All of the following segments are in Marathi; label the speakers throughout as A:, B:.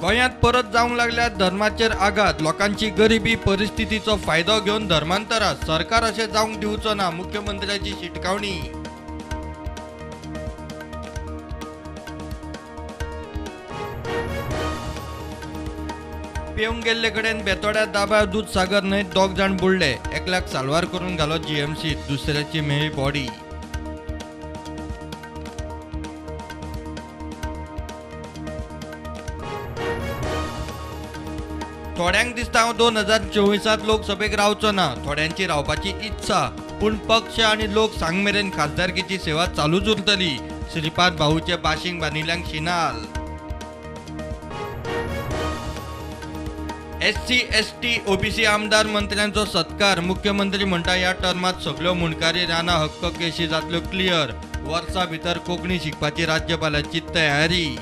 A: गोंयांत परत जावंक लागल्या धर्माचेर आघात। लोकांची गरिबी परिस्थितीचो फायदो घेवन धर्मांतरास सरकार अशें जावंक दिवचो ना, मुख्यमंत्र्याची शिटकावणी। पेवंक गेल्ले कडेन बेतोड्या दाबाळ दूधसागर न्हंयत 2 जाण बुडले। एकल्याक साल्वार करून घालो जीएमसीत, दुसऱ्याची मेळ्ळी बॉडी। थोड्यांक दिसता हांव 2024 लोकसभेक रावचो ना। थोड्यांची रावपाची इत्सा, पूण पक्ष आनी लोक सांग मेरेन खासदारकीची सेवा चालूच उरतली। श्रीपाद भाऊचे बाशिंग बांदिल्ल्यांक शिनाल। एससी एसटी ओबीसी आमदार मंत्र्यांचो सत्कार। मुख्यमंत्री म्हणटा ह्या टर्मात सगळ्यो मुणकारी रानां हक्क केशी जातल्यो क्लियर। वर्सा भितर कोंकणी शिकपाची राज्यपालाची तयारी।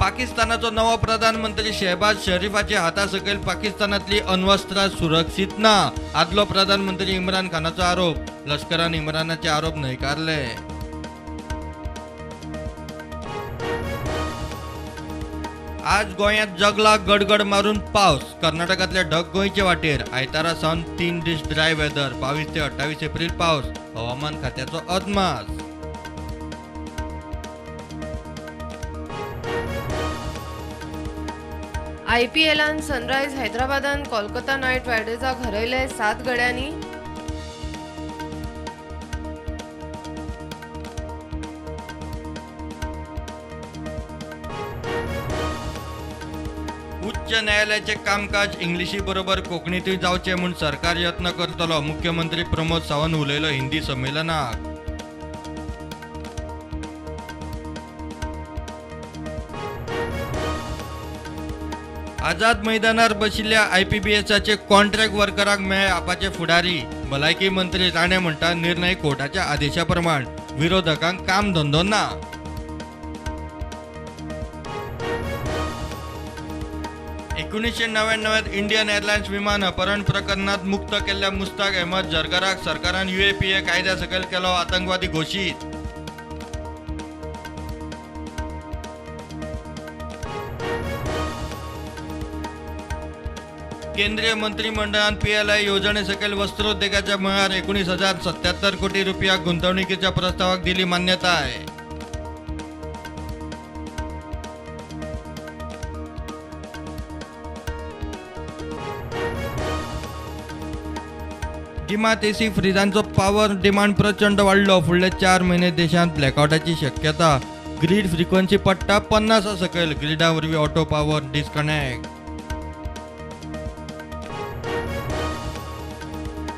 A: पाकिस्तानाचो नवो प्रधानमंत्री शहबाज शरीफाच्या हाता सकयल पाकिस्तानातली अण्वस्त्रां सुरक्षीत ना। आदलो प्रधानमंत्री इम्रान खानाचो आरोप। लष्करान इम्रानाचे आरोप न्हयकारले। आज गोंयांत जगला गडगड मारून पावस। कर्नाटकातले ढग गोंयचे वाटेर। आयतारा सावन 3 दीस ड्राय वेदर। 22 ते 28 एप्रिल पावस। हवामान खात्याचो अदमास।
B: IPLान सनरायझ हैदराबादान कोलकाता नायट रायडर्साक हरयले 7 गड्यांनी।
A: उच्च न्यायालयाचे कामकाज इंग्लिशी बरोबर कोंकणीतूय जावचे म्हूण सरकार यत्न करतलो। मुख्यमंत्री प्रमोद सावंत उलयलो हिंदी संमेलनाक। आझाद मैदानार बशिल्ल्या IPBSचे कॉन्ट्रॅक्ट वर्करांक मेळे आपाचे फुडारी। भलायकी मंत्री राणे म्हणटा निर्णय कोर्टाच्या आदेशा प्रमाण। विरोधकांक काम धंदो ना। एकोणीसशे इंडियन एअरलायन्स विमान अपहरण प्रकरणात मुक्त केल्ल्या मुस्ताक अहमद झरगराक सरकारान UAPA कायद्या सकयल केलो आतंकवादी घोशीत। केंद्रीय मंत्रिमंडळान PLI योजने सकयल वस्त्रोद्योगाच्या मळार 19,077 कोटी रुपया गुंतवणुकीच्या प्रस्तावाक दिली मान्यताय। गिमात AC फ्रिजांचो पॉवर डिमांड प्रचंड वाडलो। फुडले 4 महिने देशांत ब्लॅकआउटाची शक्यता। ग्रीड फ्रिक्वेन्सी पडटा 50 सकयल। ग्रिडा वरवीं ऑटो पॉवर डिस्कनेक्ट।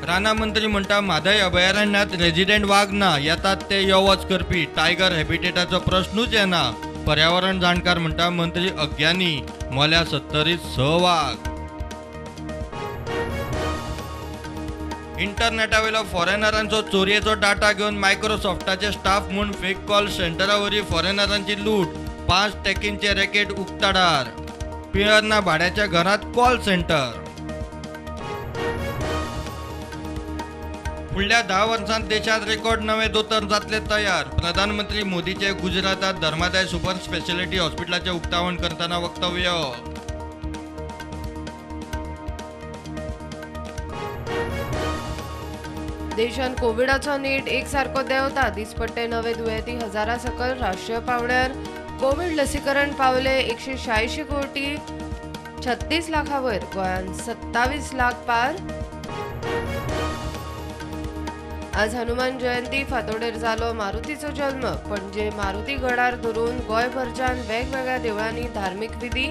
A: राणा मंत्री म्हणटा म्हादय अभयारण्यात रेजिडेंट वाघ ना। येतात ते यो वच करपी। टायगर हॅबिटेटाचो प्रश्नूच येना। पर्यावरण जाणकार म्हणटा मंत्री अज्ञानी। मोल्या 70 वाघ। इंटरनेटावेलो फॉरेनरांचो चोरयेचो डाटा घेवन मायक्रोसॉफ्टाचे स्टाफ म्हूण फेक कॉल सेंटरावरवीं फॉरेनरांची लूट। 5 टॅकींचे रॅकेट उक्ताडार। पियर्ना भाड्याच्या घरांत कॉल सेंटर। फुडल्या 10 वर्सांत देशांत रेकॉर्ड नवे दोतोर जातले तयार। प्रधानमंत्री मोदीचे गुजरातात धर्मादाय सुपर स्पेशालिटी हॉस्पिटलाचे उक्तावण करतना वक्तव्य।
B: देशांत कोविडाचो नीट एक सारको देंवता। दिसपट्टे नवे दुयेंती हजारा सकल। राष्ट्रीय पावंड्यार कोविड लसीकरण पावले 186 कोटी 36 लाखा वयर। गोंयांत 27 लाख पार। आज हनुमान जयंती। फांतोडेर जालो मारुतीचो जल्म। पणजे मारुती गडार धरून गोंयभरच्यान वेगवेगळ्या देवळांनी धार्मीक विधी।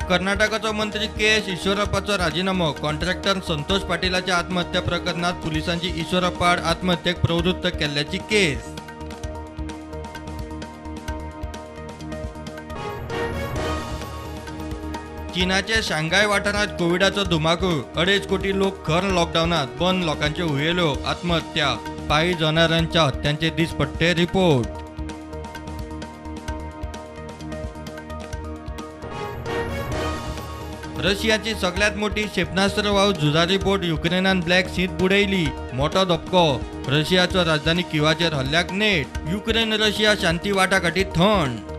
A: कर्नाटकाचो मंत्री KS ईश्वरप्पाचो राजीनामो। कॉन्ट्रॅक्टर संतोष पाटीलाच्या आत्महत्या प्रकरणात पुलिसांची ईश्वरप्पा आड आत्महत्येक प्रवृत्त केल्ल्याची केस। चीनाचे शांघाय वाठारात कोविडाचो धुमाकूळ। 2.5 कोटी लोक खर लॉकडाऊनात। बंद लोकांचे हुयेल्यो आत्महत्या। पायी जनावरांच्या हत्यांचे दिसपट्टे रिपोर्ट। रशियाची सगळ्यात मोठी क्षेपणास्त्र वाहू झुजारी बोट युक्रेनान ब्लॅक सीत बुडयली. मोठो धपको रशियाचो राजधानी किवाचेर हल्ल्याक नेट. युक्रेन रशिया शांती वाटाघाटीत थंड.